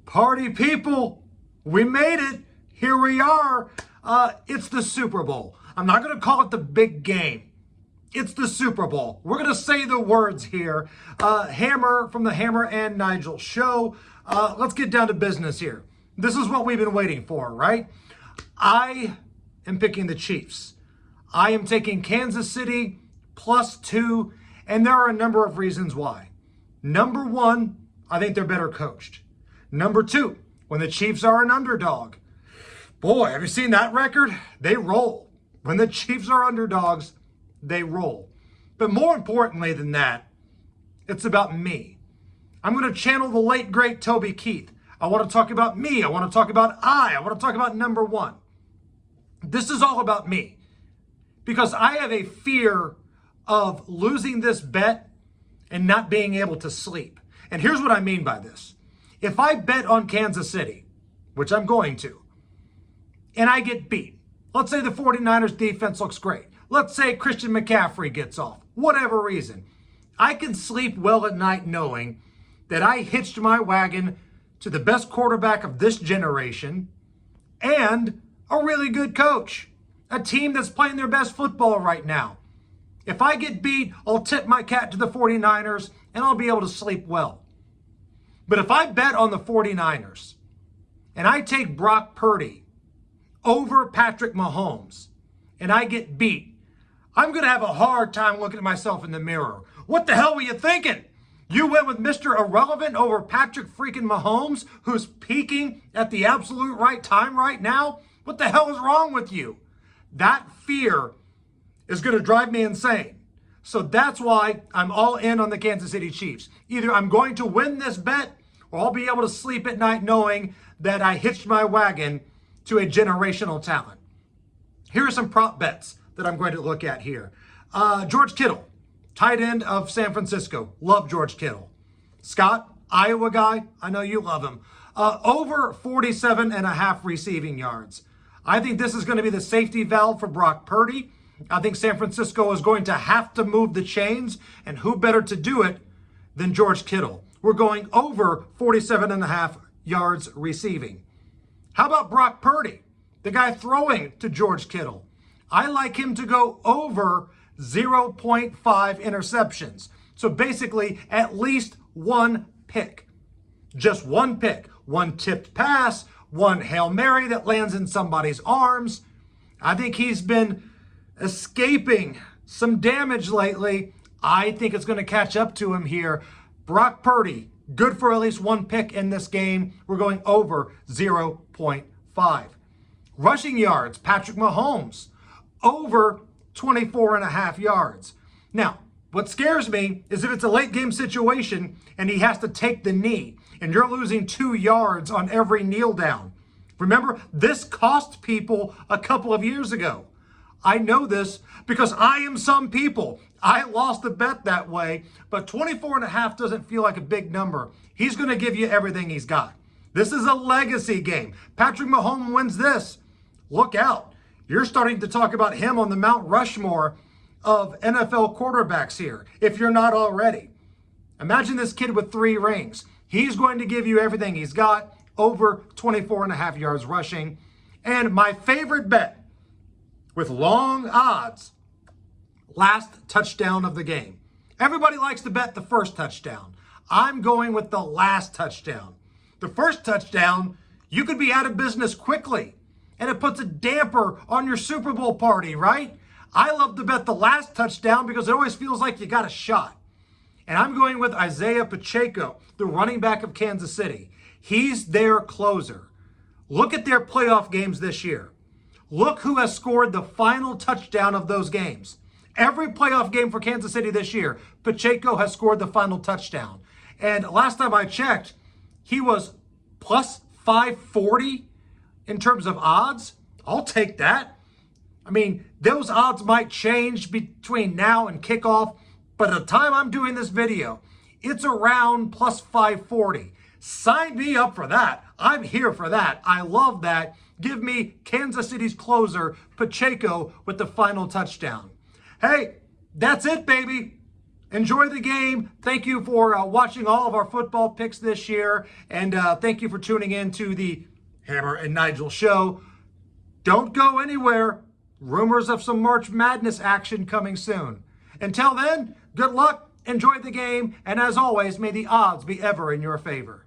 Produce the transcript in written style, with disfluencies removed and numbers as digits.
Party people, we made it. Here we are. It's the Super Bowl. I'm not going to call it the big game. It's the Super Bowl. We're going to say the words here. Hammer from the Hammer and Nigel Show. Let's get down to business here. This is what we've been waiting for, right? I am picking the Chiefs. I am taking Kansas City +2, and there are a number of reasons why. Number one, I think they're better coached. Number two, when the Chiefs are an underdog, boy, have you seen that record? They roll. When the Chiefs are underdogs, they roll. But more importantly than that, it's about me. I'm going to channel the late, great Toby Keith. I want to talk about me. I want to talk about I want to talk about number one. This is all about me because I have a fear of losing this bet and not being able to sleep. And here's what I mean by this. If I bet on Kansas City, which I'm going to, and I get beat, let's say the 49ers defense looks great. Let's say Christian McCaffrey gets off, whatever reason. I can sleep well at night knowing that I hitched my wagon to the best quarterback of this generation and a really good coach, a team that's playing their best football right now. If I get beat, I'll tip my cap to the 49ers and I'll be able to sleep well. But if I bet on the 49ers and I take Brock Purdy over Patrick Mahomes and I get beat, I'm going to have a hard time looking at myself in the mirror. What the hell were you thinking? You went with Mr. Irrelevant over Patrick freaking Mahomes, who's peaking at the absolute right time right now? What the hell is wrong with you? That fear is going to drive me insane. So that's why I'm all in on the Kansas City Chiefs. Either I'm going to win this bet or I'll be able to sleep at night knowing that I hitched my wagon to a generational talent. Here are some prop bets that I'm going to look at here. George Kittle, tight end of San Francisco. Love George Kittle. Scott, Iowa guy. I know you love him. Over 47.5 receiving yards. I think this is going to be the safety valve for Brock Purdy. I think San Francisco is going to have to move the chains, and who better to do it than George Kittle? We're going over 47.5 yards receiving. How about Brock Purdy, the guy throwing to George Kittle? I like him to go over 0.5 interceptions. So basically, at least one pick. Just one pick. One tipped pass, one Hail Mary that lands in somebody's arms. I think he's been escaping some damage lately. I think it's going to catch up to him here. Brock Purdy, good for at least one pick in this game. We're going over 0.5. Rushing yards, Patrick Mahomes, over 24.5 yards. Now, what scares me is if it's a late game situation and he has to take the knee and you're losing 2 yards on every kneel down. Remember, this cost people a couple of years ago. I know this because I am some people. I lost the bet that way, but 24.5 doesn't feel like a big number. He's going to give you everything he's got. This is a legacy game. Patrick Mahomes wins this. Look out. You're starting to talk about him on the Mount Rushmore of NFL quarterbacks here, if you're not already. Imagine this kid with 3 rings. He's going to give you everything he's got, over 24.5 yards rushing. And my favorite bet, with long odds, last touchdown of the game. Everybody likes to bet the first touchdown. I'm going with the last touchdown. The first touchdown, you could be out of business quickly, and it puts a damper on your Super Bowl party, right? I love to bet the last touchdown because it always feels like you got a shot. And I'm going with Isaiah Pacheco, the running back of Kansas City. He's their closer. Look at their playoff games this year. Look who has scored the final touchdown of those games. Every playoff game for Kansas City this year, Pacheco has scored the final touchdown. And last time I checked, he was plus 540 in terms of odds. I'll take that. I mean, those odds might change between now and kickoff, but at the time I'm doing this video, it's around plus 540. Sign me up for that. I'm here for that. I love that. Give me Kansas City's closer, Pacheco, with the final touchdown. Hey, that's it, baby. enjoy the game. Thank you for watching all of our football picks this year. And thank you for tuning in to the Hammer and Nigel Show. Don't go anywhere. Rumors of some March Madness action coming soon. Until then, good luck, enjoy the game, and as always, may the odds be ever in your favor.